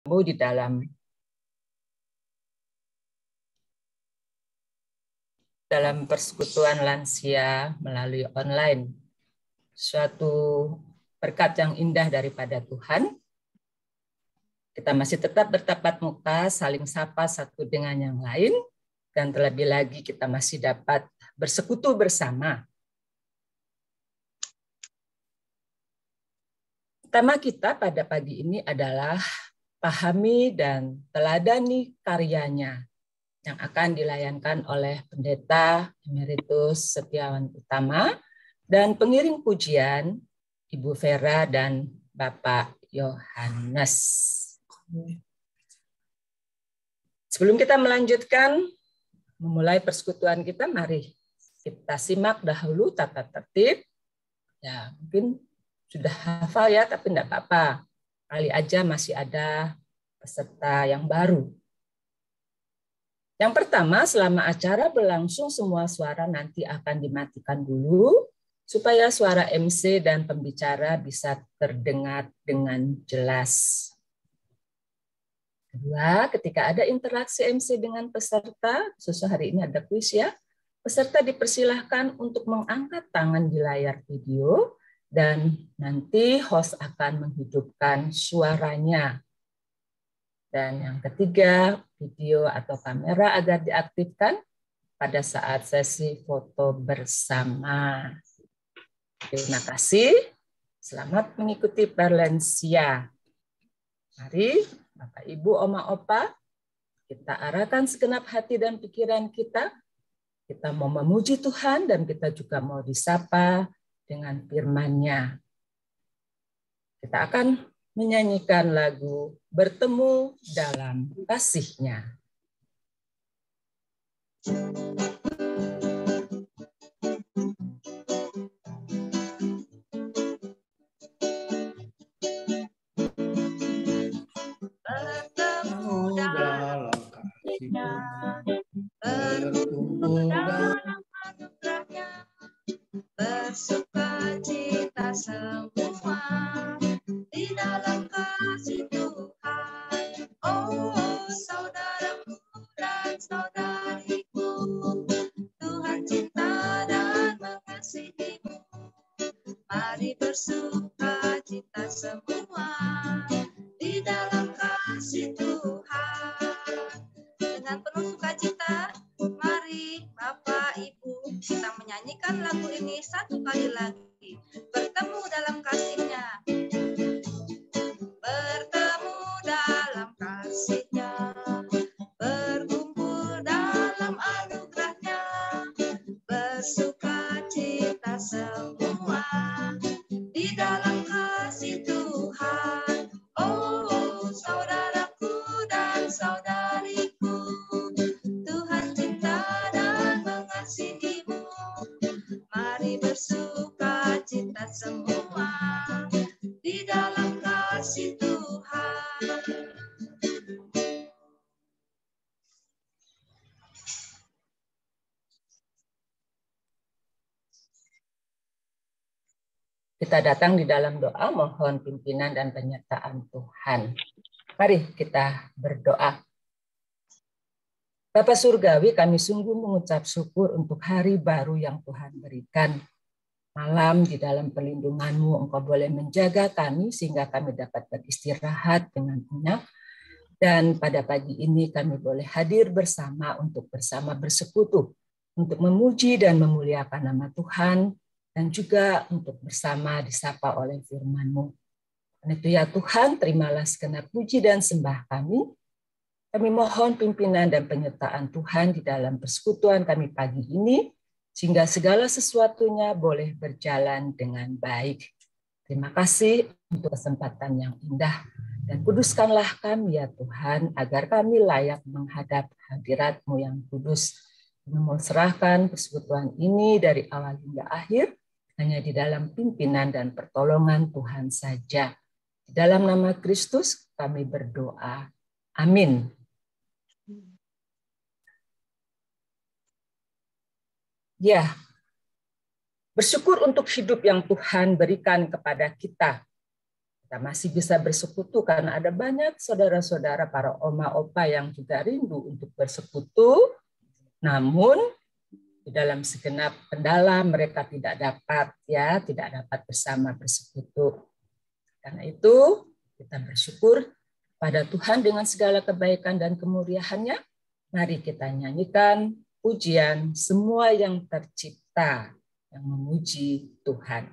di dalam persekutuan lansia melalui online. Suatu berkat yang indah daripada Tuhan. Kita masih tetap bertatap muka, saling sapa satu dengan yang lain, dan terlebih lagi kita masih dapat bersekutu bersama. Tema kita pada pagi ini adalah pahami dan teladani karyanya yang akan dilayankan oleh Pendeta Emeritus Setiawan Utama dan pengiring pujian Ibu Vera dan Bapak Yohanes. Sebelum kita melanjutkan memulai persekutuan kita, mari kita simak dahulu tata tertib. Ya, mungkin sudah hafal ya, tapi enggak apa-apa. Kali aja masih ada peserta yang baru. Yang pertama, selama acara berlangsung, semua suara nanti akan dimatikan dulu, supaya suara MC dan pembicara bisa terdengar dengan jelas. Kedua, ketika ada interaksi MC dengan peserta, khusus hari ini ada kuis ya, peserta dipersilahkan untuk mengangkat tangan di layar video, dan nanti host akan menghidupkan suaranya. Dan yang ketiga, video atau kamera agar diaktifkan pada saat sesi foto bersama. Terima kasih. Selamat mengikuti Berlensia. Mari, Bapak, Ibu, Oma, Opa, kita arahkan segenap hati dan pikiran kita. Kita mau memuji Tuhan dan kita juga mau disapa dengan firman-Nya. Kita akan menyanyikan lagu Bertemu dalam Kasih-Nya. Bertemu dalam kasih-Nya, berkumpul dalam anugerah-Nya, bersukacita semua di dalam kasih Tuhan. Oh, saudaraku dan saudariku, Tuhan cinta dan mengasihimu. Mari bersukacita semua di dalam kasih Tuhan. Dengan penuh sukacita, mari Bapak Ibu kita menyanyikan lagu ini satu kali lagi. Bertemu dalam kasih-Nya. Bertemu dalam kasih-Nya, berkumpul dalam anugerah-Nya, bersukacita semua di dalam kasih Tuhan. Oh, saudaraku dan saudariku, Tuhan cinta dan mengasihimu. Mari bersukacita semua di dalam kasih Tuhan. Kita datang di dalam doa, mohon pimpinan dan penyertaan Tuhan. Mari kita berdoa. Bapa Surgawi, kami sungguh mengucap syukur untuk hari baru yang Tuhan berikan. Malam di dalam perlindungan-Mu, Engkau boleh menjaga kami sehingga kami dapat beristirahat dengan nyenyak. Dan pada pagi ini kami boleh hadir bersama untuk bersama bersekutu, untuk memuji dan memuliakan nama Tuhan, dan juga untuk bersama disapa oleh firman-Mu. Dan itu ya Tuhan, terimalah segenap puji dan sembah kami. Kami mohon pimpinan dan penyertaan Tuhan di dalam persekutuan kami pagi ini, sehingga segala sesuatunya boleh berjalan dengan baik. Terima kasih untuk kesempatan yang indah. Dan kuduskanlah kami ya Tuhan, agar kami layak menghadap hadirat-Mu yang kudus. Kami mau serahkan persekutuan ini dari awal hingga akhir, hanya di dalam pimpinan dan pertolongan Tuhan saja. Di dalam nama Kristus kami berdoa. Amin. Ya, bersyukur untuk hidup yang Tuhan berikan kepada kita. kita masih bisa bersekutu karena ada banyak saudara-saudara para oma opa yang juga rindu untuk bersekutu, namun di dalam segenap kendala mereka tidak dapat bersama bersekutu. Karena itu kita bersyukur pada Tuhan dengan segala kebaikan dan kemuliaan-Nya. Mari kita nyanyikan pujian semua yang tercipta yang memuji Tuhan.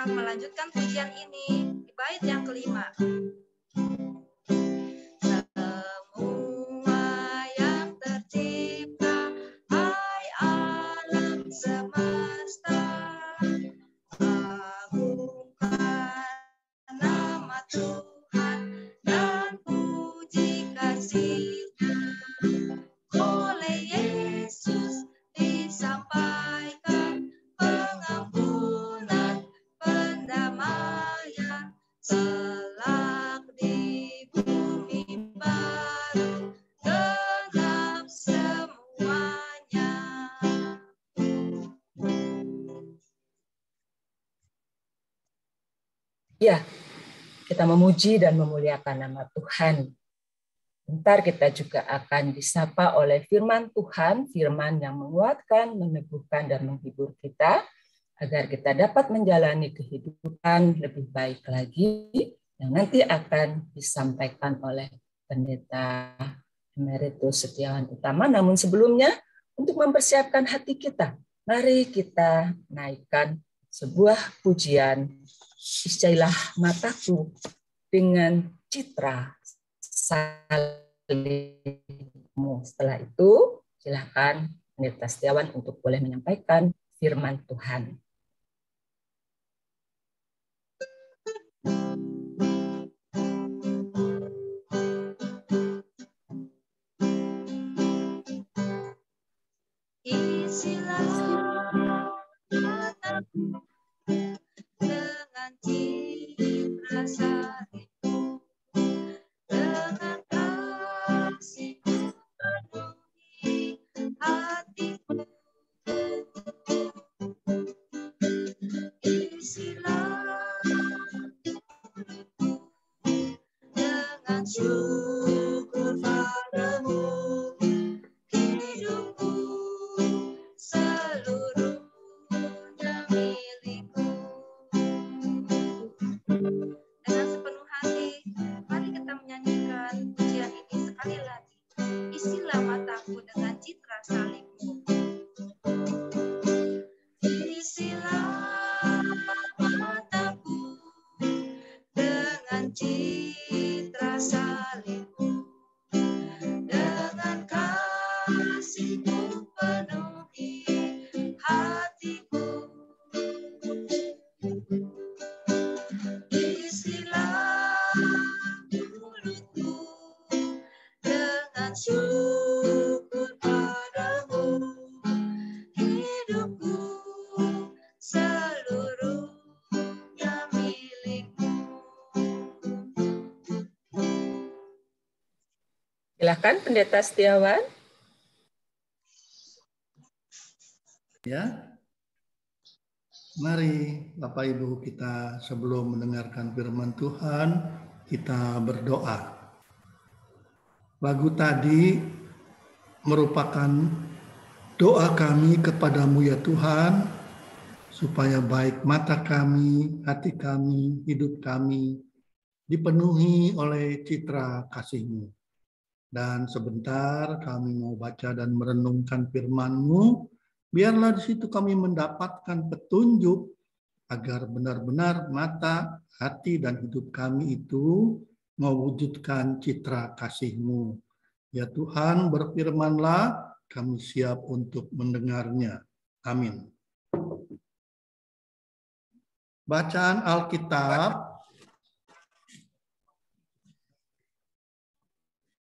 Melanjutkan pujian ini di bait yang kelima. Semua yang tercipta, hai alam semesta, agungkan nama Tuhan dan puji kasih-Nya. Oleh Yesus disampaikan pengampunan, pendamaian, kelak di bumi baru genap semuanya. Ya, kita memuji dan memuliakan nama Tuhan. Bentar kita juga akan disapa oleh firman Tuhan, firman yang menguatkan, meneguhkan, dan menghibur kita, agar kita dapat menjalani kehidupan lebih baik lagi, yang nanti akan disampaikan oleh Pendeta Emeritus Setiawan Utama. Namun sebelumnya, untuk mempersiapkan hati kita, mari kita naikkan sebuah pujian, Iscailah mataku dengan citra salibmu. Setelah itu, silakan Pendeta Setiawan untuk boleh menyampaikan firman Tuhan. Isilah mataku dengan citra salibmu, dengan kasih-Mu penuhi hatiku. Isilah mulutku dengan syukur padamu, hidupku seluruhnya milikmu. Dengan sepenuh hati, mari kita menyanyikan pujian ini sekali lagi. Isilah mataku dengan citra salibmu. Isilah mataku dengan citra salibmu, dengan kasih-Mu penuhi hatiku. Isilah mulutku dengan syukur padamu, hidupku seluruhnya milikmu. Silakan Pendeta Setiawan. Ya. Mari Bapak Ibu kita sebelum mendengarkan firman Tuhan, kita berdoa. Lagu tadi merupakan doa kami kepadamu ya Tuhan, supaya baik mata kami, hati kami, hidup kami dipenuhi oleh citra kasih-Mu. Dan sebentar kami mau baca dan merenungkan firman-Mu, biarlah di situ kami mendapatkan petunjuk agar benar-benar mata, hati, dan hidup kami itu mewujudkan citra kasih-Mu. Ya Tuhan, berfirmanlah, kami siap untuk mendengarnya. Amin. Bacaan Alkitab.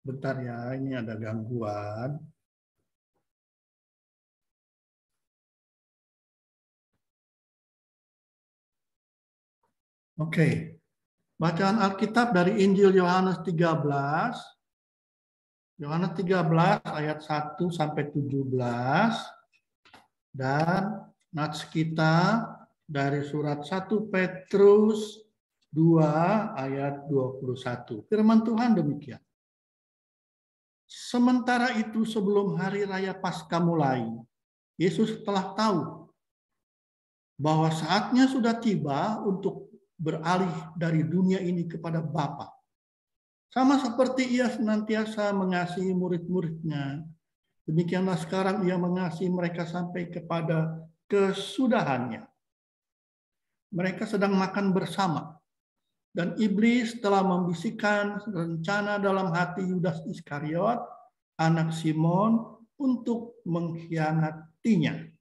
Bentar ya, ini ada gangguan. Oke. Bacaan Alkitab dari Injil Yohanes 13. Yohanes 13 ayat 1 sampai 17. Dan nats kita dari surat 1 Petrus 2 ayat 21. Firman Tuhan demikian. Sementara itu sebelum hari raya Paskah mulai, Yesus telah tahu bahwa saatnya sudah tiba untuk beralih dari dunia ini kepada Bapa. Sama seperti ia senantiasa mengasihi murid-muridnya, demikianlah sekarang ia mengasihi mereka sampai kepada kesudahannya. Mereka sedang makan bersama, dan iblis telah membisikkan rencana dalam hati Yudas Iskariot, anak Simon, untuk mengkhianatinya.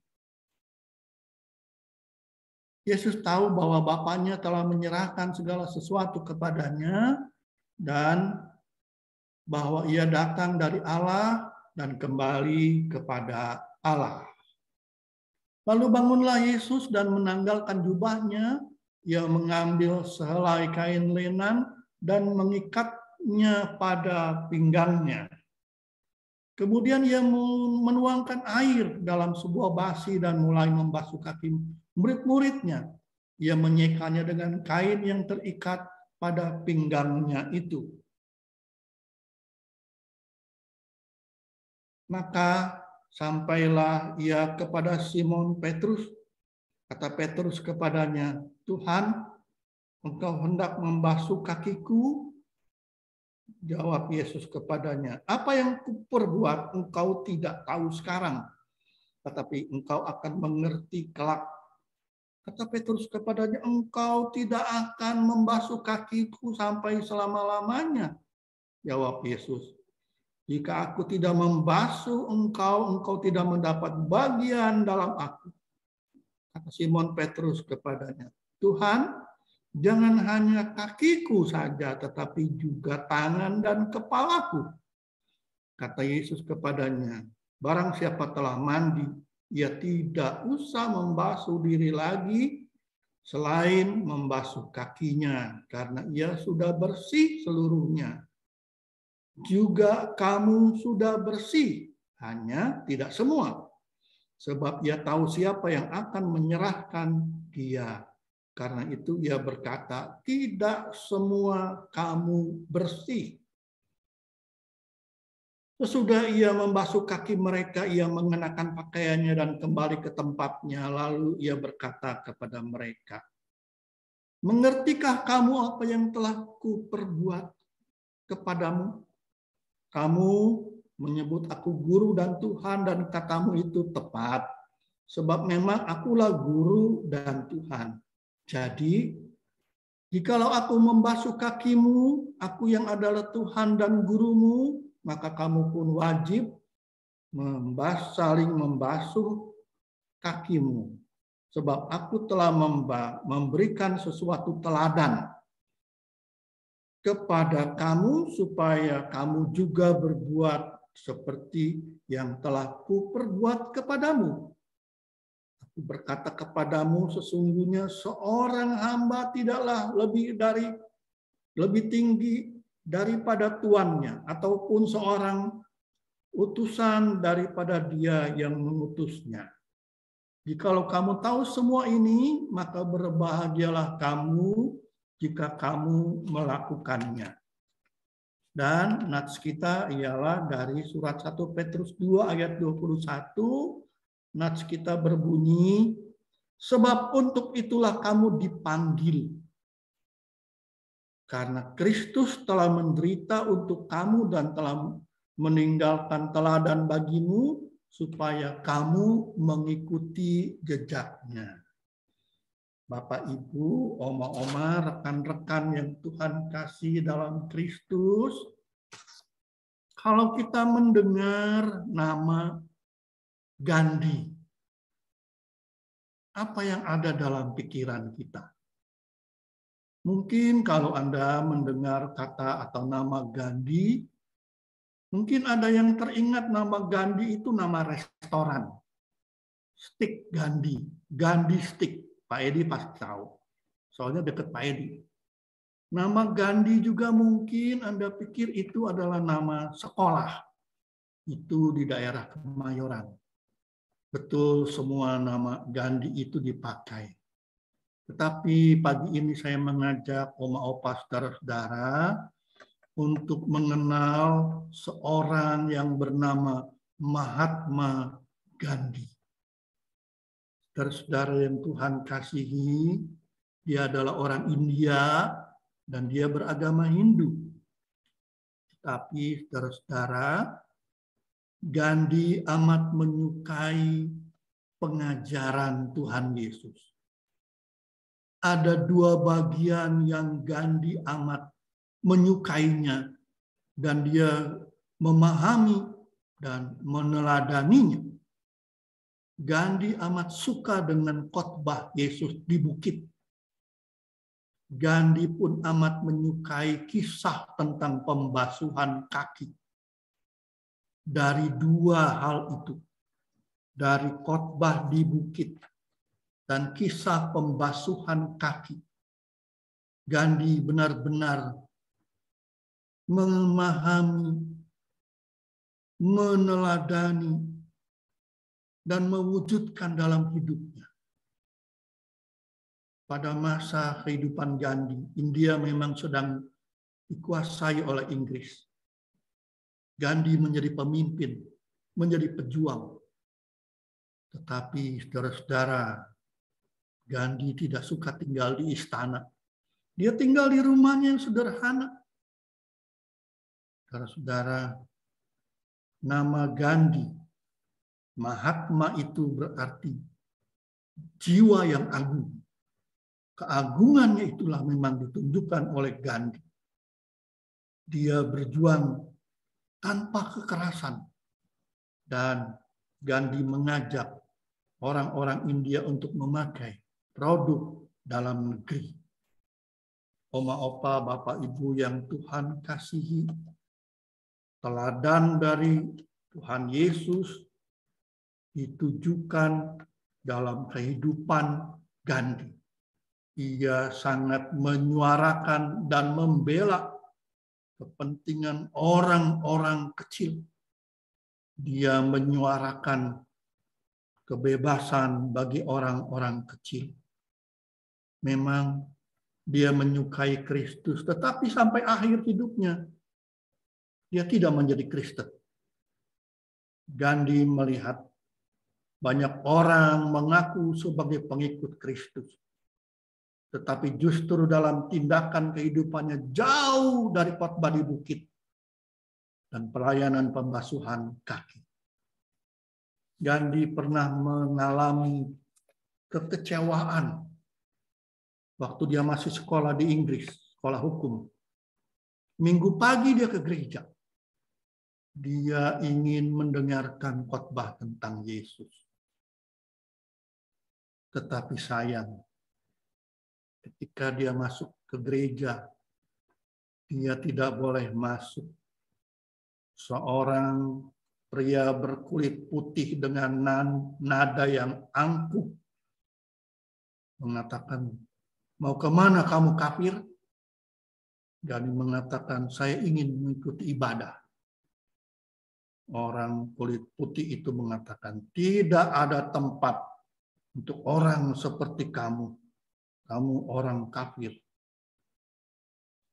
Yesus tahu bahwa Bapaknya telah menyerahkan segala sesuatu kepadanya dan bahwa ia datang dari Allah dan kembali kepada Allah. Lalu bangunlah Yesus dan menanggalkan jubahnya, ia mengambil sehelai kain lenan dan mengikatnya pada pinggangnya. Kemudian ia menuangkan air dalam sebuah basi dan mulai membasuh kaki murid-muridnya. Ia menyekanya dengan kain yang terikat pada pinggangnya itu. Maka sampailah ia kepada Simon Petrus. Kata Petrus kepadanya, Tuhan, engkau hendak membasuh kakiku? Jawab Yesus kepadanya, apa yang kuperbuat engkau tidak tahu sekarang, tetapi engkau akan mengerti kelak. Kata Petrus kepadanya, engkau tidak akan membasuh kakiku sampai selama-lamanya. Jawab Yesus, jika aku tidak membasuh engkau, engkau tidak mendapat bagian dalam aku. Kata Simon Petrus kepadanya, Tuhan, jangan hanya kakiku saja, tetapi juga tangan dan kepalaku. Kata Yesus kepadanya, barang siapa telah mandi, ia tidak usah membasuh diri lagi, selain membasuh kakinya, karena ia sudah bersih seluruhnya. Juga kamu sudah bersih, hanya tidak semua. Sebab ia tahu siapa yang akan menyerahkan dia. Karena itu ia berkata, tidak semua kamu bersih. Sesudah ia membasuh kaki mereka, ia mengenakan pakaiannya dan kembali ke tempatnya. Lalu ia berkata kepada mereka, mengertikah kamu apa yang telah kuperbuat kepadamu? Kamu menyebut aku guru dan Tuhan, dan katamu itu tepat. Sebab memang akulah guru dan Tuhan. Jadi, jikalau aku membasuh kakimu, aku yang adalah Tuhan dan gurumu, maka kamu pun wajib saling membasuh kakimu. Sebab aku telah memberikan sesuatu teladan kepada kamu, supaya kamu juga berbuat seperti yang telah kuperbuat kepadamu. Aku berkata kepadamu, sesungguhnya seorang hamba tidaklah lebih tinggi daripada tuannya, ataupun seorang utusan daripada dia yang mengutusnya. Jikalau kamu tahu semua ini, maka berbahagialah kamu jika kamu melakukannya. Dan nats kita ialah dari surat 1 Petrus 2 ayat 21. Nats kita berbunyi, sebab untuk itulah kamu dipanggil. Karena Kristus telah menderita untuk kamu dan telah meninggalkan teladan bagimu, supaya kamu mengikuti jejaknya. Bapak, Ibu, oma-oma, rekan-rekan yang Tuhan kasih dalam Kristus, kalau kita mendengar nama Gandhi, apa yang ada dalam pikiran kita? Mungkin kalau Anda mendengar kata atau nama Gandhi, mungkin ada yang teringat nama Gandhi itu nama restoran. Stick Gandhi, Gandhi Stick. Pak Edi pasti tahu. Soalnya dekat Pak Edi. Nama Gandhi juga mungkin Anda pikir itu adalah nama sekolah. Itu di daerah Kemayoran. Betul, semua nama Gandhi itu dipakai. Tetapi pagi ini saya mengajak oma opa saudara-saudara untuk mengenal seorang yang bernama Mahatma Gandhi. Saudara-saudara yang Tuhan kasihi, dia adalah orang India dan dia beragama Hindu. Tetapi saudara-saudara, Gandhi amat menyukai pengajaran Tuhan Yesus. Ada dua bagian yang Gandhi amat menyukainya dan dia memahami dan meneladaninya. Gandhi amat suka dengan khotbah Yesus di bukit. Gandhi pun amat menyukai kisah tentang pembasuhan kaki. Dari dua hal itu, dari khotbah di bukit dan kisah pembasuhan kaki, Gandhi benar-benar memahami, meneladani, dan mewujudkan dalam hidupnya. Pada masa kehidupan Gandhi, India memang sedang dikuasai oleh Inggris. Gandhi menjadi pemimpin, menjadi pejuang. Tetapi saudara-saudara, Gandhi tidak suka tinggal di istana. Dia tinggal di rumahnya yang sederhana. Saudara-saudara, nama Gandhi, Mahatma itu berarti jiwa yang agung. Keagungannya itulah memang ditunjukkan oleh Gandhi. Dia berjuang tanpa kekerasan. Dan Gandhi mengajak orang-orang India untuk memakai produk dalam negeri. Oma, opa, bapak, ibu yang Tuhan kasihi, teladan dari Tuhan Yesus ditujukan dalam kehidupan Gandhi. Ia sangat menyuarakan dan membela kepentingan orang-orang kecil. Dia menyuarakan kebebasan bagi orang-orang kecil. Memang dia menyukai Kristus, tetapi sampai akhir hidupnya dia tidak menjadi Kristen. Gandhi melihat banyak orang mengaku sebagai pengikut Kristus, tetapi justru dalam tindakan kehidupannya jauh dari khotbah di bukit dan pelayanan pembasuhan kaki. Gandhi pernah mengalami kekecewaan waktu dia masih sekolah di Inggris, sekolah hukum. Minggu pagi dia ke gereja. Dia ingin mendengarkan khotbah tentang Yesus. Tetapi sayang, ketika dia masuk ke gereja, dia tidak boleh masuk. Seorang pria berkulit putih dengan nada yang angkuh mengatakan, "Mau kemana kamu kafir?" Gandhi mengatakan, saya ingin mengikuti ibadah. Orang kulit putih itu mengatakan, tidak ada tempat untuk orang seperti kamu. Kamu orang kafir.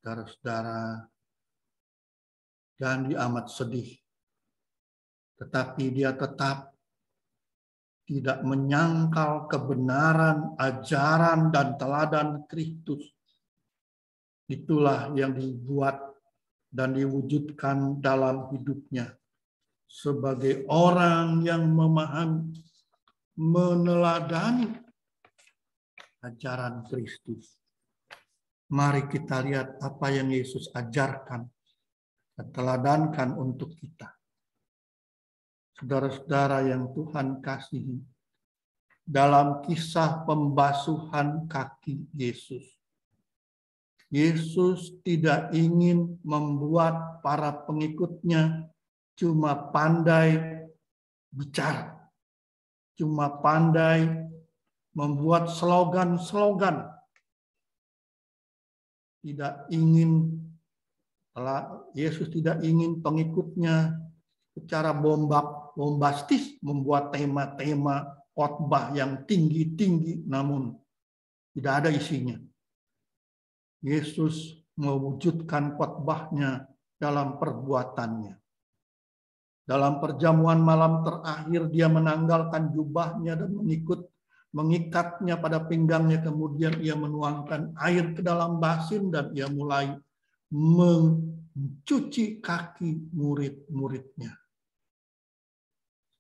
Saudara-saudara, Gandhi amat sedih. Tetapi dia tetap tidak menyangkal kebenaran, ajaran, dan teladan Kristus. Itulah yang dibuat dan diwujudkan dalam hidupnya. Sebagai orang yang memahami, meneladani ajaran Kristus. Mari kita lihat apa yang Yesus ajarkan dan teladankan untuk kita. Saudara-saudara yang Tuhan kasihi, dalam kisah pembasuhan kaki Yesus, Yesus tidak ingin membuat para pengikutnya cuma pandai bicara, cuma pandai membuat slogan-slogan. Yesus tidak ingin pengikutnya secara bombastis membuat tema-tema khotbah yang tinggi-tinggi, namun tidak ada isinya. Yesus mewujudkan khotbahnya dalam perbuatannya. Dalam perjamuan malam terakhir, dia menanggalkan jubahnya dan mengikatnya pada pinggangnya. Kemudian ia menuangkan air ke dalam basin dan ia mulai mencuci kaki murid-muridnya.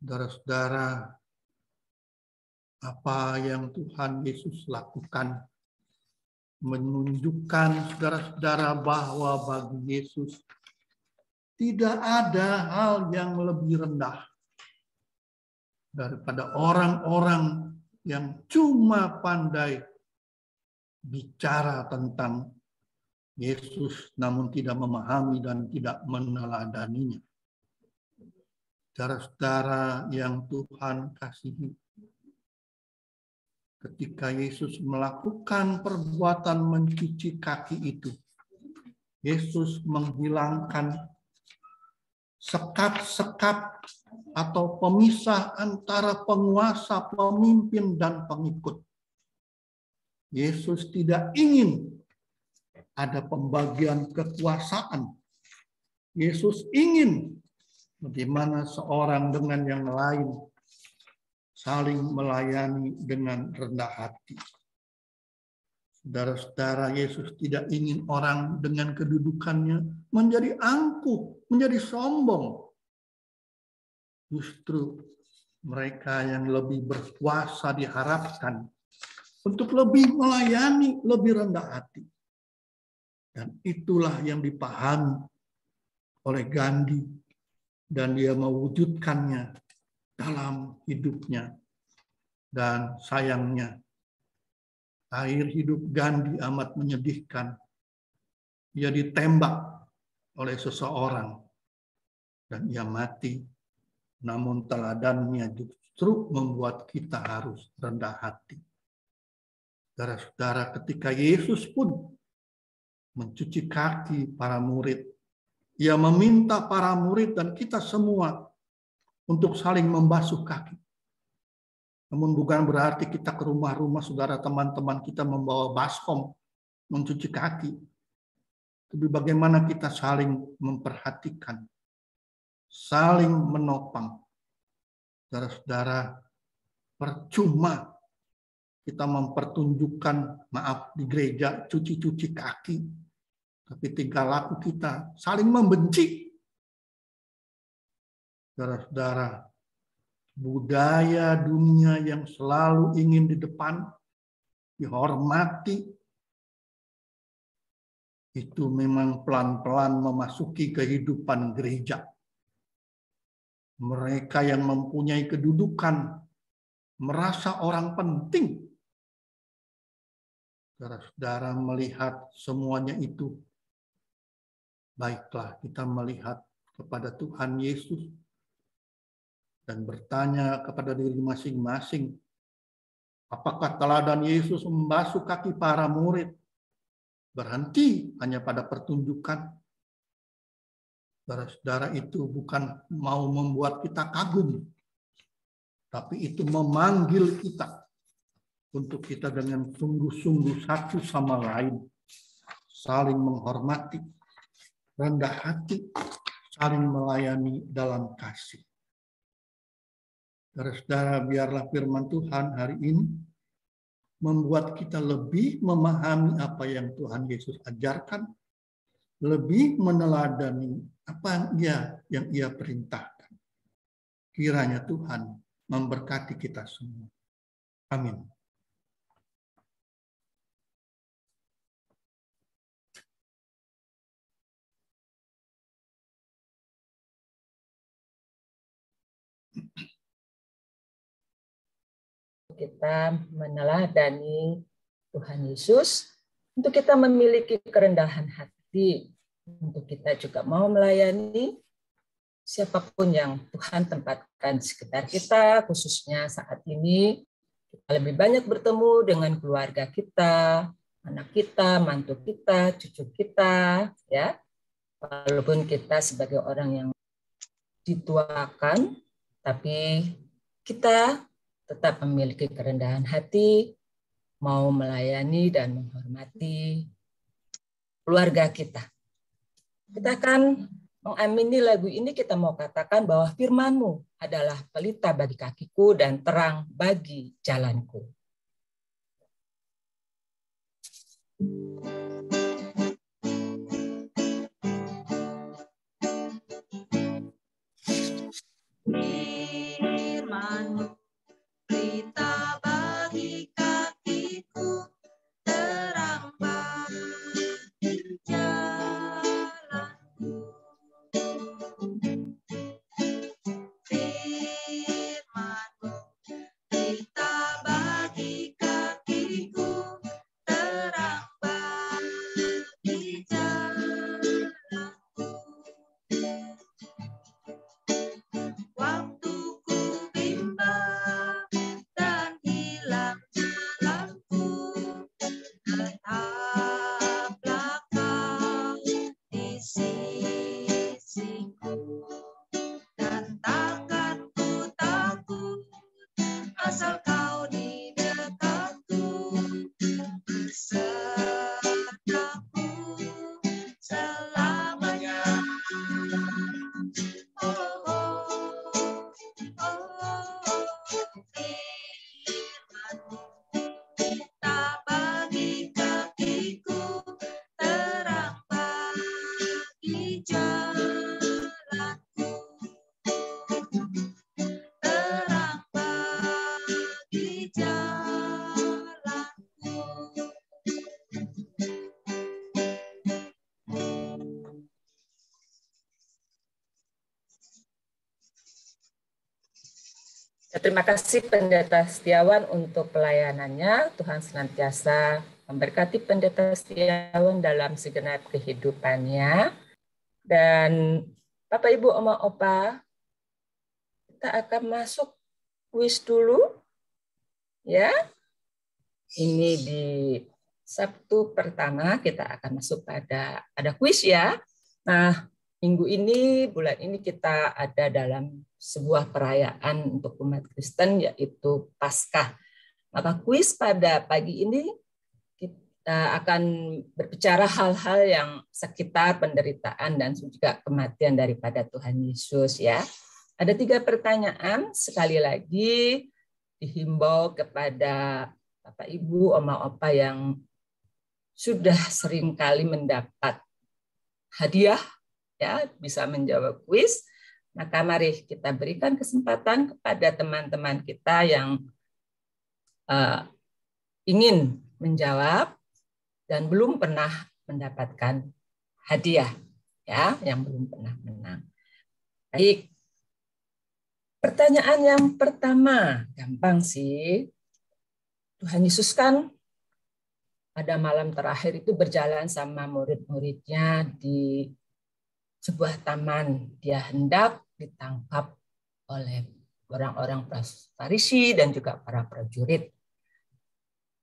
Saudara-saudara, apa yang Tuhan Yesus lakukan menunjukkan saudara-saudara bahwa bagi Yesus tidak ada hal yang lebih rendah daripada orang-orang yang cuma pandai bicara tentang Yesus namun tidak memahami dan tidak meneladaninya. Saudara-saudara yang Tuhan kasihi, ketika Yesus melakukan perbuatan mencuci kaki itu, Yesus menghilangkan sekat-sekat atau pemisah antara penguasa, pemimpin, dan pengikut. Yesus tidak ingin ada pembagian kekuasaan. Yesus ingin bagaimana seorang dengan yang lain saling melayani dengan rendah hati. Saudara-saudara, Yesus tidak ingin orang dengan kedudukannya menjadi angkuh, menjadi sombong. Justru mereka yang lebih berkuasa diharapkan untuk lebih melayani, lebih rendah hati. Dan itulah yang dipahami oleh Gandhi dan dia mewujudkannya dalam hidupnya. Dan sayangnya, akhir hidup Gandhi amat menyedihkan. Ia ditembak oleh seseorang dan ia mati. Namun teladannya justru membuat kita harus rendah hati. Saudara-saudara, ketika Yesus pun mencuci kaki para murid, ia meminta para murid dan kita semua untuk saling membasuh kaki. Namun bukan berarti kita ke rumah-rumah saudara teman-teman kita membawa baskom mencuci kaki. Tapi bagaimana kita saling memperhatikan, saling menopang. Saudara-saudara, percuma kita mempertunjukkan, maaf, di gereja cuci-cuci kaki. Tapi tingkah laku kita saling membenci. Saudara-saudara, budaya dunia yang selalu ingin di depan, dihormati, itu memang pelan-pelan memasuki kehidupan gereja. Mereka yang mempunyai kedudukan, merasa orang penting. Saudara-saudara melihat semuanya itu, baiklah kita melihat kepada Tuhan Yesus dan bertanya kepada diri masing-masing, apakah teladan Yesus membasuh kaki para murid berhenti hanya pada pertunjukan. Saudara-saudara, itu bukan mau membuat kita kagum, tapi itu memanggil kita untuk kita dengan sungguh-sungguh satu sama lain, saling menghormati, rendah hati, saling melayani dalam kasih. Saudara-saudara, biarlah firman Tuhan hari ini membuat kita lebih memahami apa yang Tuhan Yesus ajarkan, lebih meneladani apa yang Ia perintahkan. Kiranya Tuhan memberkati kita semua. Amin. Kita meneladani Tuhan Yesus, untuk kita memiliki kerendahan hati, untuk kita juga mau melayani siapapun yang Tuhan tempatkan di sekitar kita, khususnya saat ini kita lebih banyak bertemu dengan keluarga kita, anak kita, mantu kita, cucu kita, ya. Walaupun kita sebagai orang yang dituakan, tapi kita tetap memiliki kerendahan hati, mau melayani dan menghormati keluarga kita. Kita akan mengamini lagu ini, kita mau katakan bahwa firman-Mu adalah pelita bagi kakiku dan terang bagi jalanku. Firman-Mu pelita bagi kakiku, terang bagi jalanku. Firman-Mu pelita bagi kakiku, terang bagi jalanku. Waktu ku bimbang dan hilang jalanku, tetaplah Kau di sisiku, dan takkan ku takut asal Kau di dekatku, besertaku selamanya. Oh, oh, oh, firman-Mu pelita bagi kakiku, terang bagi jalanku, terang bagi jalanku. Ya, terima kasih Pendeta Setiawan untuk pelayanannya. Tuhan senantiasa memberkati Pendeta Setiawan dalam segenap kehidupannya. Dan Bapak, Ibu, Oma, Opa, kita akan masuk kuis dulu. Ya, ini di Sabtu pertama kita akan masuk pada kuis ya. Nah, minggu ini, bulan ini kita ada dalam sebuah perayaan untuk umat Kristen, yaitu Paskah. Maka kuis pada pagi ini kita akan berbicara hal-hal yang sekitar penderitaan dan juga kematian daripada Tuhan Yesus ya. Ada 3 pertanyaan, sekali lagi dihimbau kepada Bapak Ibu, Oma Opa yang sudah sering kali mendapat hadiah ya, bisa menjawab kuis, maka mari kita berikan kesempatan kepada teman-teman kita yang ingin menjawab dan belum pernah mendapatkan hadiah ya, yang belum pernah menang. Baik. Pertanyaan yang pertama, gampang sih. Tuhan Yesus kan pada malam terakhir itu berjalan sama murid-muridnya di sebuah taman. Dia hendak ditangkap oleh orang-orang Farisi dan juga para prajurit.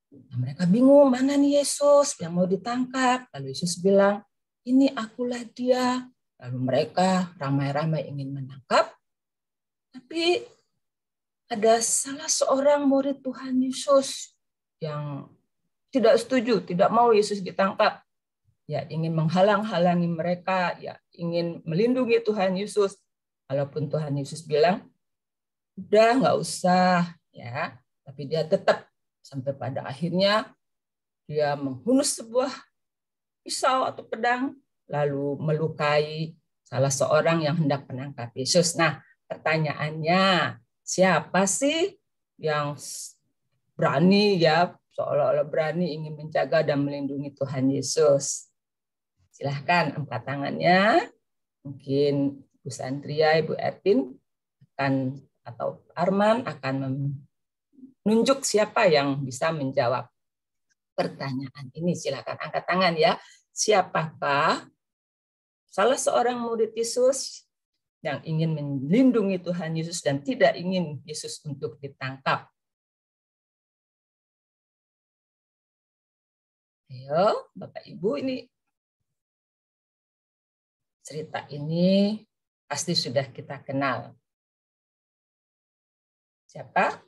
Nah, mereka bingung, mana nih Yesus yang mau ditangkap? Lalu Yesus bilang, ini akulah dia. Lalu mereka ramai-ramai ingin menangkap, tapi ada salah seorang murid Tuhan Yesus yang tidak setuju, tidak mau Yesus ditangkap. Ya, ingin menghalang-halangi mereka, ya, ingin melindungi Tuhan Yesus. Walaupun Tuhan Yesus bilang, udah nggak usah, ya, tapi dia tetap sampai pada akhirnya dia menghunus sebuah pisau atau pedang, lalu melukai salah seorang yang hendak menangkap Yesus. Nah, pertanyaannya, siapa sih yang berani, ya, seolah-olah berani ingin menjaga dan melindungi Tuhan Yesus? Silahkan angkat tangannya. Mungkin Bu Sandria, Ibu Ervin akan atau Arman akan menunjuk siapa yang bisa menjawab pertanyaan ini. Silakan angkat tangan ya. Siapakah salah seorang murid Yesus yang ingin melindungi Tuhan Yesus dan tidak ingin Yesus untuk ditangkap? Ayo, Bapak Ibu, ini cerita ini pasti sudah kita kenal. Siapa?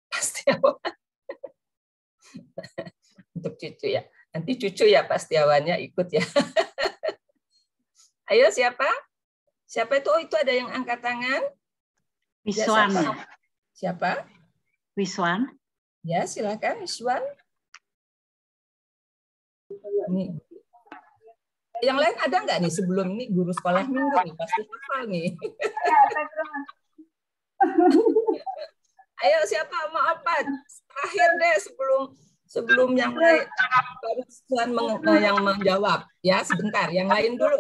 Pastiawan. Untuk cucu ya. Nanti cucu ya Pastiawannya ikut ya. Ayo siapa? Siapa itu? Oh, itu ada yang angkat tangan. Wiswan. Ya, siapa? Wiswan. Ya, silakan Wiswan. Nih. Yang lain ada nggak nih sebelum ini guru sekolah minggu nih pasti hafal nih. Ayo siapa mau apa? Terakhir deh sebelum yang lain baru Wiswan yang menjawab. Ya, sebentar. Yang lain dulu.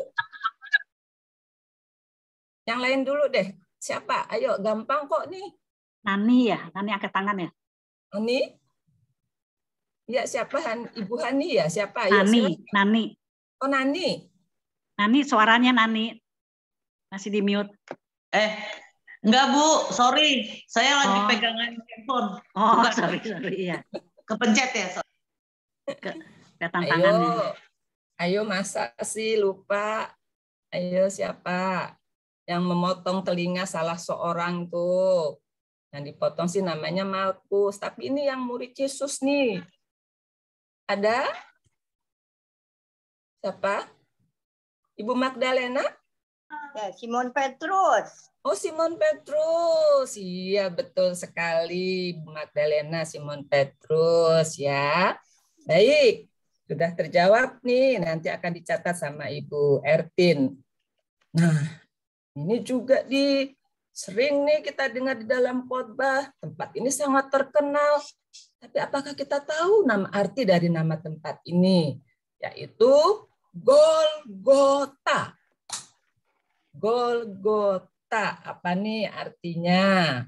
Yang lain dulu deh. Siapa? Ayo, gampang kok nih. Nani ya, Nani angkat tangan ya. Nani? Ya, siapa? Ibu Hani ya? Siapa? Ayo, Nani, silakan. Nani. Oh, Nani. Nani, suaranya Nani. Masih di mute. Enggak Bu, sorry. Saya lagi pegangan handphone. Oh, sorry, iya. Kepencet ya. Kelihatan tangannya. Ayo, masa sih lupa? Ayo, siapa? Yang memotong telinga salah seorang tuh. Yang dipotong sih namanya Markus. Tapi ini yang murid Yesus nih. Ada? Siapa? Ibu Magdalena? Ya, Simon Petrus. Oh, Simon Petrus. Iya, betul sekali. Ibu Magdalena, Simon Petrus ya. Baik, sudah terjawab nih. Nanti akan dicatat sama Ibu Ertin. Nah, ini juga sering nih kita dengar di dalam khotbah. Tempat ini sangat terkenal. Tapi apakah kita tahu arti dari nama tempat ini? Yaitu Golgota. Golgota. Apa nih artinya?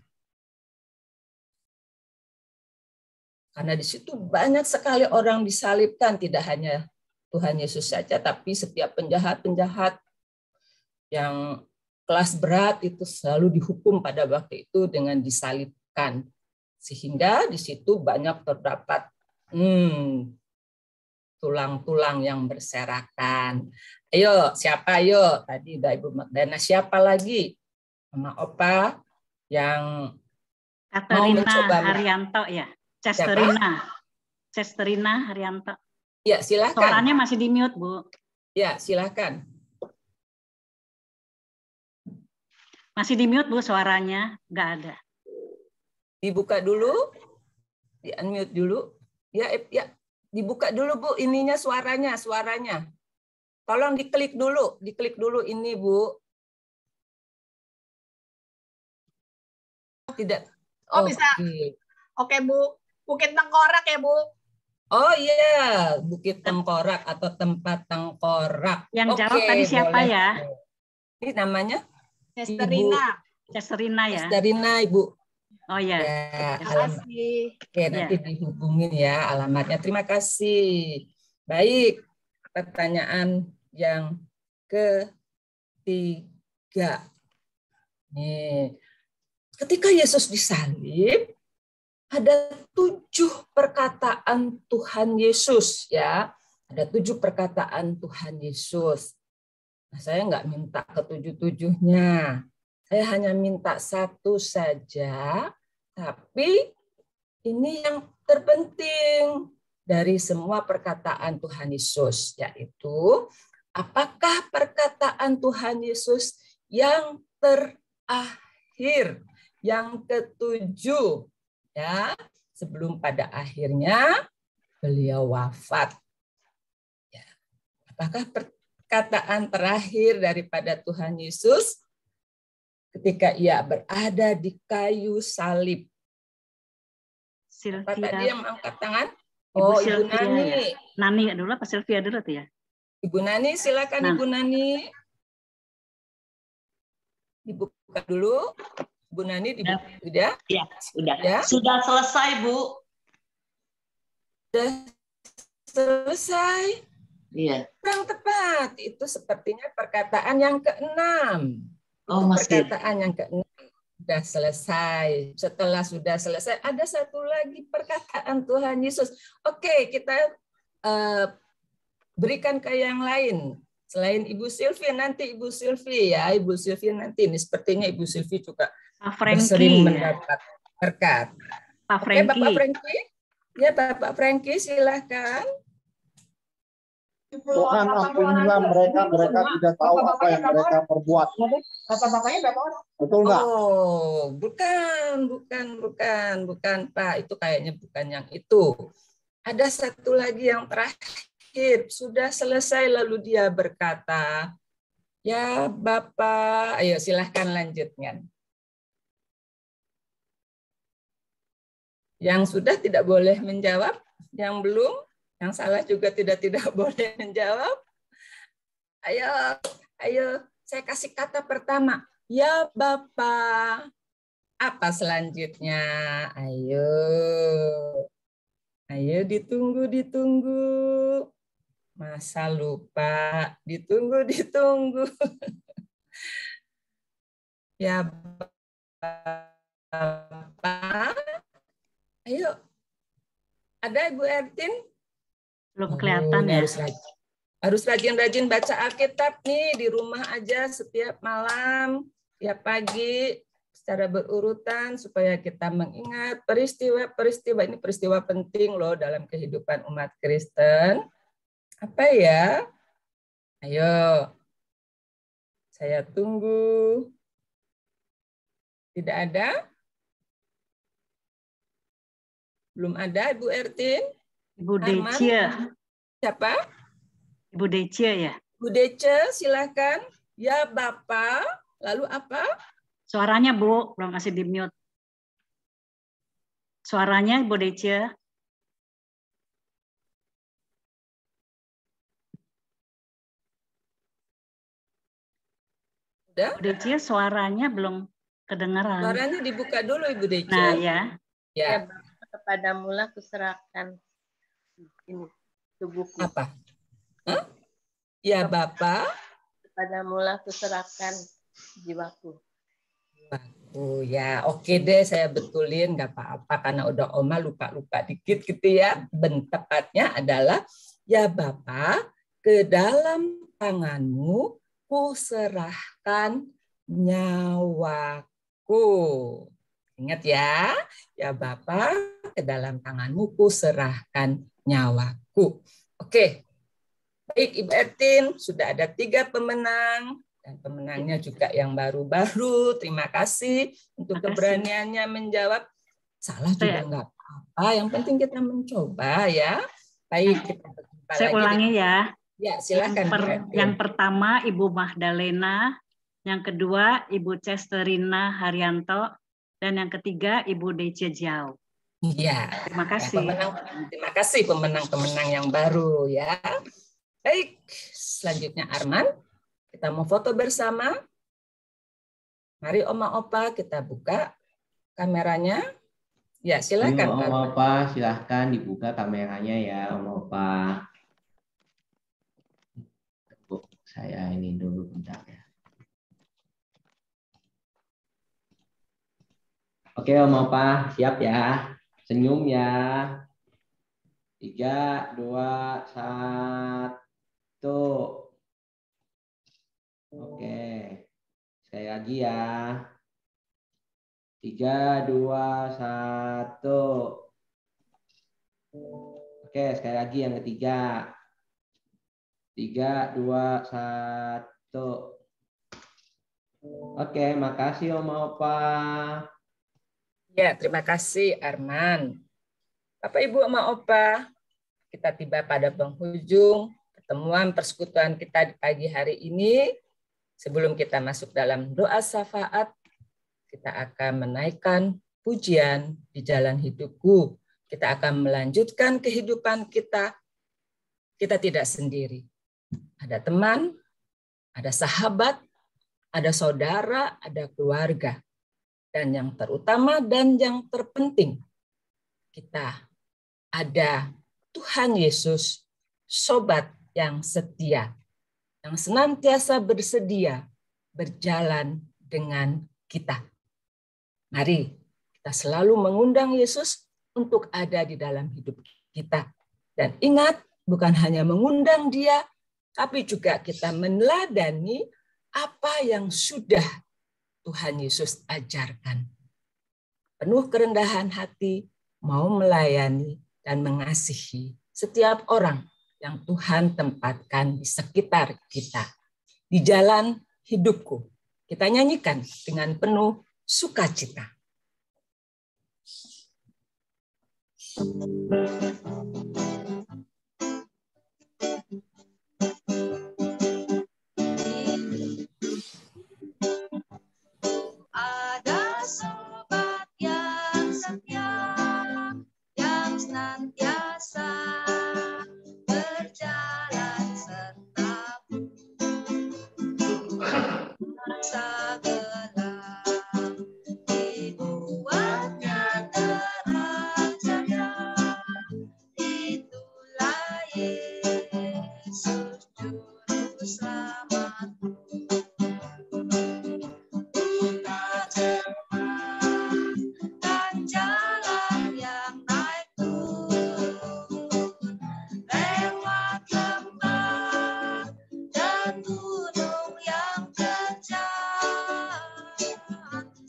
Karena di situ banyak sekali orang disalibkan. Tidak hanya Tuhan Yesus saja, tapi setiap penjahat-penjahat yang kelas berat itu selalu dihukum pada waktu itu dengan disalibkan. Sehingga di situ banyak terdapat tulang-tulang yang berserakan. Ayo, siapa ayo? Tadi udah Ibu Magdalena. Siapa lagi? Mama Opa yang Katerina Haryanto ya. Cesterina Haryanto. Ya, silakan. Suaranya masih di mute, Bu. Ya, silakan. Masih di mute, Bu, suaranya. Nggak ada. Dibuka dulu. Di-unmute dulu. Ya, dibuka dulu, Bu, ininya suaranya. Tolong diklik dulu ini, Bu. Tidak. Oh, bisa. Oke, Bu. Bukit Tengkorak ya, Bu. Oh iya, Bukit Tengkorak atau tempat tengkorak. Yang jawab tadi siapa boleh. Ya? Ini namanya? Cesterina. Cesterina ya. Cesterina, Ibu. Oh ya. Terima kasih. Oke, nanti dihubungin ya alamatnya. Terima kasih. Baik, pertanyaan yang ketiga. Nih, ketika Yesus disalib, ada 7 perkataan Tuhan Yesus, ya. Ada 7 perkataan Tuhan Yesus. Nah, saya nggak minta ke 7-7-nya. Saya hanya minta 1 saja, tapi ini yang terpenting dari semua perkataan Tuhan Yesus, yaitu apakah perkataan Tuhan Yesus yang terakhir, yang ke-7, ya, sebelum pada akhirnya beliau wafat. Ya. Apakah perkataan terakhir daripada Tuhan Yesus ketika ia berada di kayu salib? Apa tadi yang angkat tangan? Oh, Ibu Nani. Ya. Nani dulu apa Sylvia dulu tuh ya? Ibu Nani, silakan Ibu Nani. Dibuka dulu. Bu Nani dibuka. Udah? Ya, sudah. Ya? Sudah selesai, Bu. Sudah selesai. Iya. Kurang tepat. Itu sepertinya perkataan yang ke-6. Oh, masih. Perkataan yang ke-6 sudah selesai. Setelah sudah selesai, ada satu lagi perkataan Tuhan Yesus. Oke, kita berikan ke yang lain. Selain Ibu Sylvie, nanti Ibu Sylvie ya. Ibu Sylvie nanti. Ini sepertinya Ibu Sylvie juga sering mendapat berkat. Pak Oke, Bapak Frankie. Ya, Bapak Frankie, silahkan. Tuhan ampunilah mereka tidak tahu apa yang mereka perbuat. Bapak-bapaknya berapa orang? Betul nggak? Oh, bukan Pak. Itu kayaknya bukan yang itu. Ada satu lagi yang terakhir. Sudah selesai lalu dia berkata, ya Bapak, ayo silahkan lanjutkan. Yang sudah tidak boleh menjawab, yang belum, yang salah juga tidak boleh menjawab. Ayo, saya kasih kata pertama. Ya Bapak. Apa selanjutnya? Ayo ditunggu. Masa lupa? Ditunggu. Ya Bapak. Ayo. Ada Ibu Ertin? Belum kelihatan ya. Harus rajin-rajin baca Alkitab nih di rumah aja setiap malam, tiap pagi secara berurutan supaya kita mengingat peristiwa ini peristiwa penting loh dalam kehidupan umat Kristen. Apa ya? Ayo. Saya tunggu. Tidak ada? Belum ada Ibu Ertin? Ibu Dece. Siapa? Ibu Dece ya. Ibu Dece, silakan. Ya Bapak. Lalu apa? Suaranya Bu, belum masih di mute. Suaranya Ibu Dece. Udah? Ibu Dece suaranya belum kedengaran. Suaranya dibuka dulu Ibu Dece. Nah ya. Ya Bapak, kepadamulah kuserahkan ini tubuhku. Apa? Hah? Ya Bapak. Kepadamulah kuserahkan jiwaku. Oh ya, oke deh saya betulin, nggak apa-apa karena udah Oma lupa-lupa dikit gitu ya. Tepatnya adalah ya Bapak, ke dalam tanganmu kuserahkan nyawaku. Ingat ya, ya Bapak, ke dalam tanganmu kuserahkan nyawaku. Oke, baik Ibu Ertin, sudah ada 3 pemenang. Dan pemenangnya juga yang baru-baru. Terima kasih untuk keberaniannya menjawab. Salah juga nggak apa-apa, yang penting kita mencoba ya. Baik, kita berjumpa lagi. Saya ulangi ya. Ya, silakan. Yang pertama Ibu Magdalena, yang kedua Ibu Chesterina Haryanto, dan yang ketiga Ibu Dece Jiao. Iya. Terima kasih. Terima kasih pemenang-pemenang yang baru ya. Baik, selanjutnya Arman. Kita mau foto bersama. Mari Oma Opa kita buka kameranya. Ya, silakan. Oma Opa, silahkan dibuka kameranya ya, Oma Opa. Saya ini dulu bentar ya. Oke, Om Opa, siap ya. Senyum ya. 3, 2, 1. Oke. Sekali lagi ya. 3, 2, 1. Oke, sekali lagi yang ketiga. 3, 2, 1. Oke, makasih Om Opa. Ya, terima kasih Arman. Bapak Ibu Oma Opa, kita tiba pada penghujung pertemuan persekutuan kita di pagi hari ini. Sebelum kita masuk dalam doa syafaat, kita akan menaikkan pujian di jalan hidupku. Kita akan melanjutkan kehidupan kita. Kita tidak sendiri. Ada teman, ada sahabat, ada saudara, ada keluarga. Dan yang terutama dan yang terpenting, kita ada Tuhan Yesus, sobat yang setia, yang senantiasa bersedia berjalan dengan kita. Mari kita selalu mengundang Yesus untuk ada di dalam hidup kita. Dan ingat, bukan hanya mengundang Dia, tapi juga kita meneladani apa yang sudah Tuhan Yesus ajarkan. Penuh kerendahan hati, mau melayani dan mengasihi setiap orang yang Tuhan tempatkan di sekitar kita. Di jalan hidupku, kita nyanyikan dengan penuh sukacita. Ada sobat yang setia, yang senantiasa berjalan sertaku. Masa gelap dibuatnya terang cahaya. Itulah Yesus juru selamatku. Dan jalan yang naik turun, lewat lembah dan gunung yang terjal,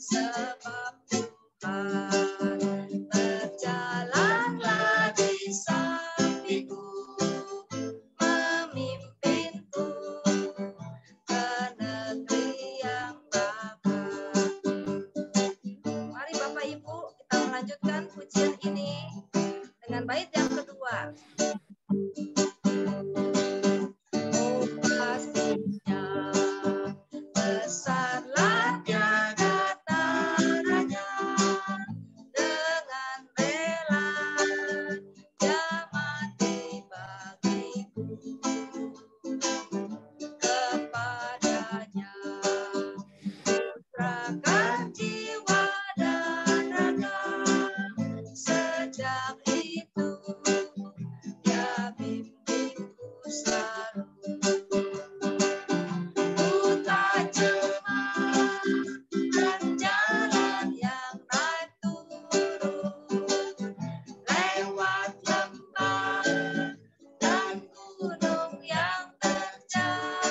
sebab Tuhan berjalanlah di sampingku, memimpinku ke negeri yang bakal. Mari Bapak Ibu, kita melanjutkan pujian ini dengan bait yang kedua. Oh pastinya besarlah tiada taranya, dengan rela Dia mati bagiku. Kepadanya serahkan jiwa dan raga. Sejak itu Dia bimbingku selalu. Ku tak cemas dan jalan yang naik turun, lewat lembah dan gunung yang terjal,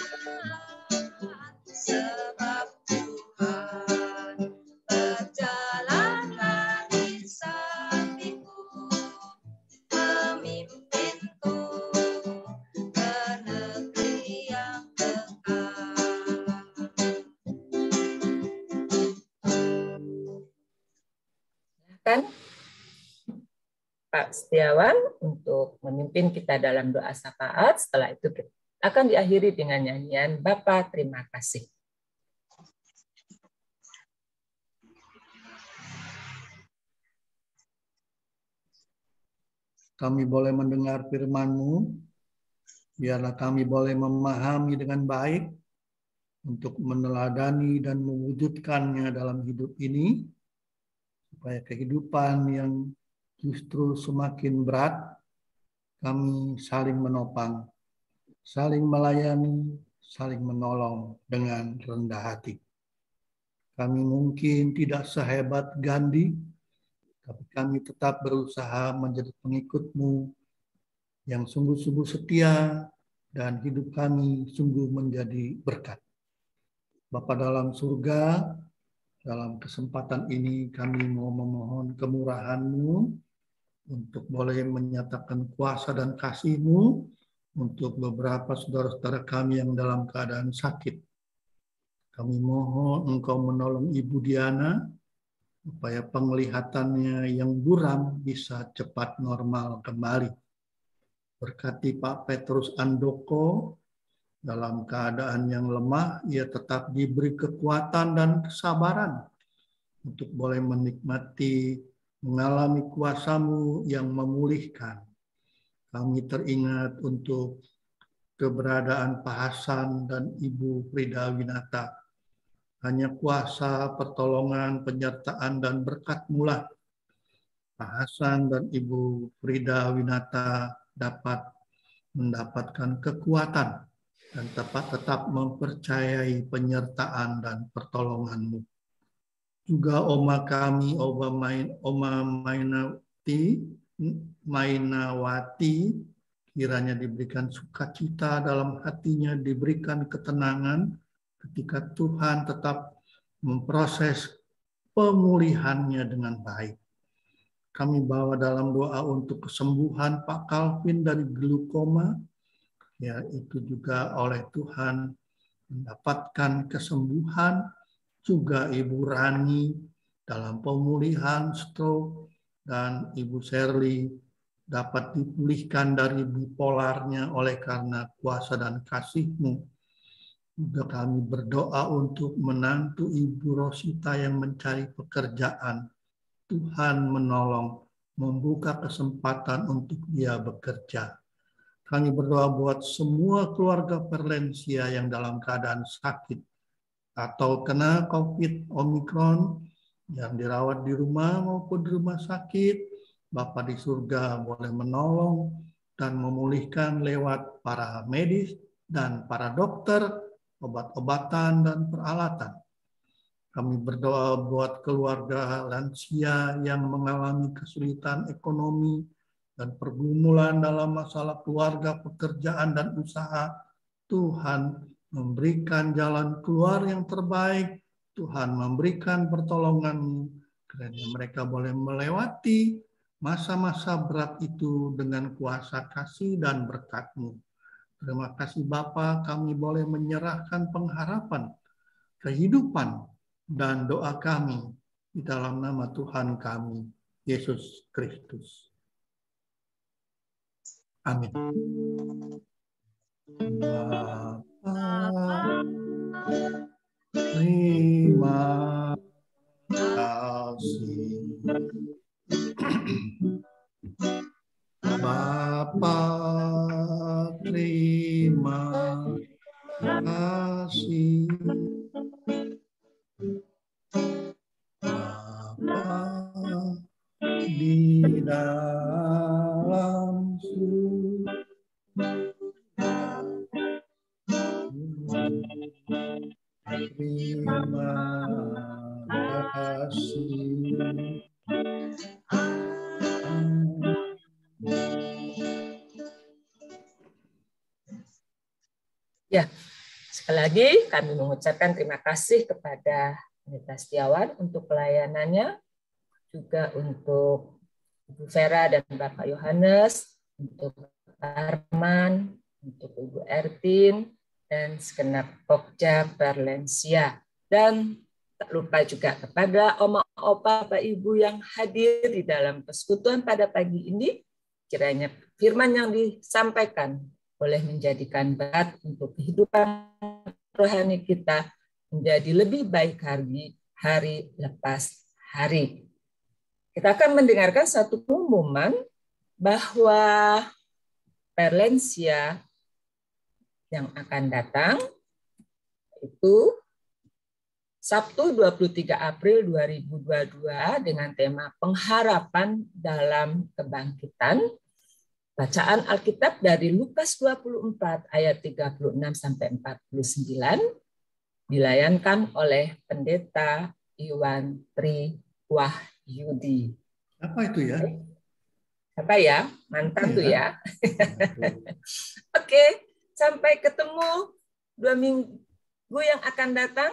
sebab Tuhan berjalanlah di sampingku, memimpinku ke negeri yang kekal. Silakan Pak Setiawan untuk memimpin kita dalam doa syafaat. Setelah itu akan diakhiri dengan nyanyian Bapa terima kasih. Kami boleh mendengar firman-Mu, biarlah kami boleh memahami dengan baik untuk meneladani dan mewujudkannya dalam hidup ini, supaya kehidupan yang justru semakin berat, kami saling menopang, saling melayani, saling menolong dengan rendah hati. Kami mungkin tidak sehebat Gandhi, tapi kami tetap berusaha menjadi pengikut-Mu yang sungguh-sungguh setia, dan hidup kami sungguh menjadi berkat. Bapa dalam surga, dalam kesempatan ini kami mau memohon kemurahan-Mu untuk boleh menyatakan kuasa dan kasih-Mu untuk beberapa saudara-saudara kami yang dalam keadaan sakit. Kami mohon Engkau menolong Ibu Diana supaya penglihatannya yang buram bisa cepat normal kembali. Berkati Pak Petrus Andoko, dalam keadaan yang lemah, ia tetap diberi kekuatan dan kesabaran untuk boleh menikmati, mengalami kuasa-Mu yang memulihkan. Kami teringat untuk keberadaan Pak Hasan dan Ibu Frida Winata. Hanya kuasa, pertolongan, penyertaan, dan berkat-Mu lah Pak Hasan dan Ibu Frida Winata dapat mendapatkan kekuatan dan tetap mempercayai penyertaan dan pertolongan-Mu. Juga Oma kami, Oma Mainawati, kiranya diberikan sukacita dalam hatinya, diberikan ketenangan ketika Tuhan tetap memproses pemulihannya dengan baik. Kami bawa dalam doa untuk kesembuhan Pak Calvin dari glaukoma, yaitu juga oleh Tuhan mendapatkan kesembuhan, juga Ibu Rani dalam pemulihan stroke, dan Ibu Shirley dapat dipulihkan dari bipolarnya oleh karena kuasa dan kasih-Mu. Juga kami berdoa untuk menantu Ibu Rosita yang mencari pekerjaan. Tuhan menolong, membuka kesempatan untuk dia bekerja. Kami berdoa buat semua keluarga Perlensia yang dalam keadaan sakit atau kena COVID Omikron, yang dirawat di rumah maupun di rumah sakit. Bapa di surga boleh menolong dan memulihkan lewat para medis dan para dokter, obat-obatan dan peralatan. Kami berdoa buat keluarga lansia yang mengalami kesulitan ekonomi dan pergumulan dalam masalah keluarga, pekerjaan, dan usaha. Tuhan memberikan jalan keluar yang terbaik. Tuhan memberikan pertolongan-Mu, kiranya mereka boleh melewati masa-masa berat itu dengan kuasa kasih dan berkat-Mu. Terima kasih Bapa, kami boleh menyerahkan pengharapan, kehidupan, dan doa kami di dalam nama Tuhan kami, Yesus Kristus. Amin. Bapa, terima kasih. Bapa, terima kasih. Bapa di dalam surga, terima kasih. Ya, sekali lagi kami mengucapkan terima kasih kepada Pendeta Setiawan untuk pelayanannya, juga untuk Ibu Vera dan Bapak Yohanes, untuk Arman, untuk Ibu Ertin, dan segenap Pokja Perlensia. Dan tak lupa juga kepada Oma Opa, Bapak Ibu yang hadir di dalam persekutuan pada pagi ini, kiranya firman yang disampaikan boleh menjadikan berkat untuk kehidupan rohani kita menjadi lebih baik hari lepas hari. Kita akan mendengarkan satu pengumuman bahwa Perlensia yang akan datang itu Sabtu 23 April 2022 dengan tema pengharapan dalam kebangkitan. Bacaan Alkitab dari Lukas 24 ayat 36 sampai 49. dilayankan oleh Pendeta Iwan Tri Wahyudi. Apa itu ya? Apa ya? Mantan tuh ya. Oke, sampai ketemu 2 minggu yang akan datang.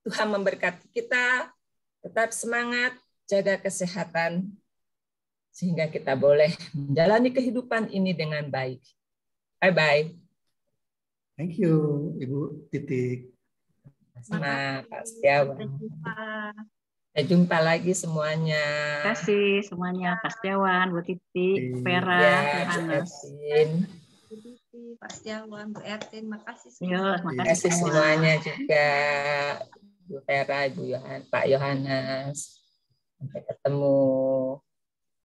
Tuhan memberkati kita, tetap semangat, jaga kesehatan, sehingga kita boleh menjalani kehidupan ini dengan baik. Bye-bye. Thank you, Ibu Titik. Sama Pak Setiawan. Sampai jumpa lagi semuanya. Terima kasih semuanya, Pak Setiawan, Bu Titik, Vera, Ya, Yohanes. Pak Setiawan, Bu Ertin, makasih Yo, semua. Terima kasih semuanya juga. Bu Vera, Pak Yohanes. Sampai ketemu.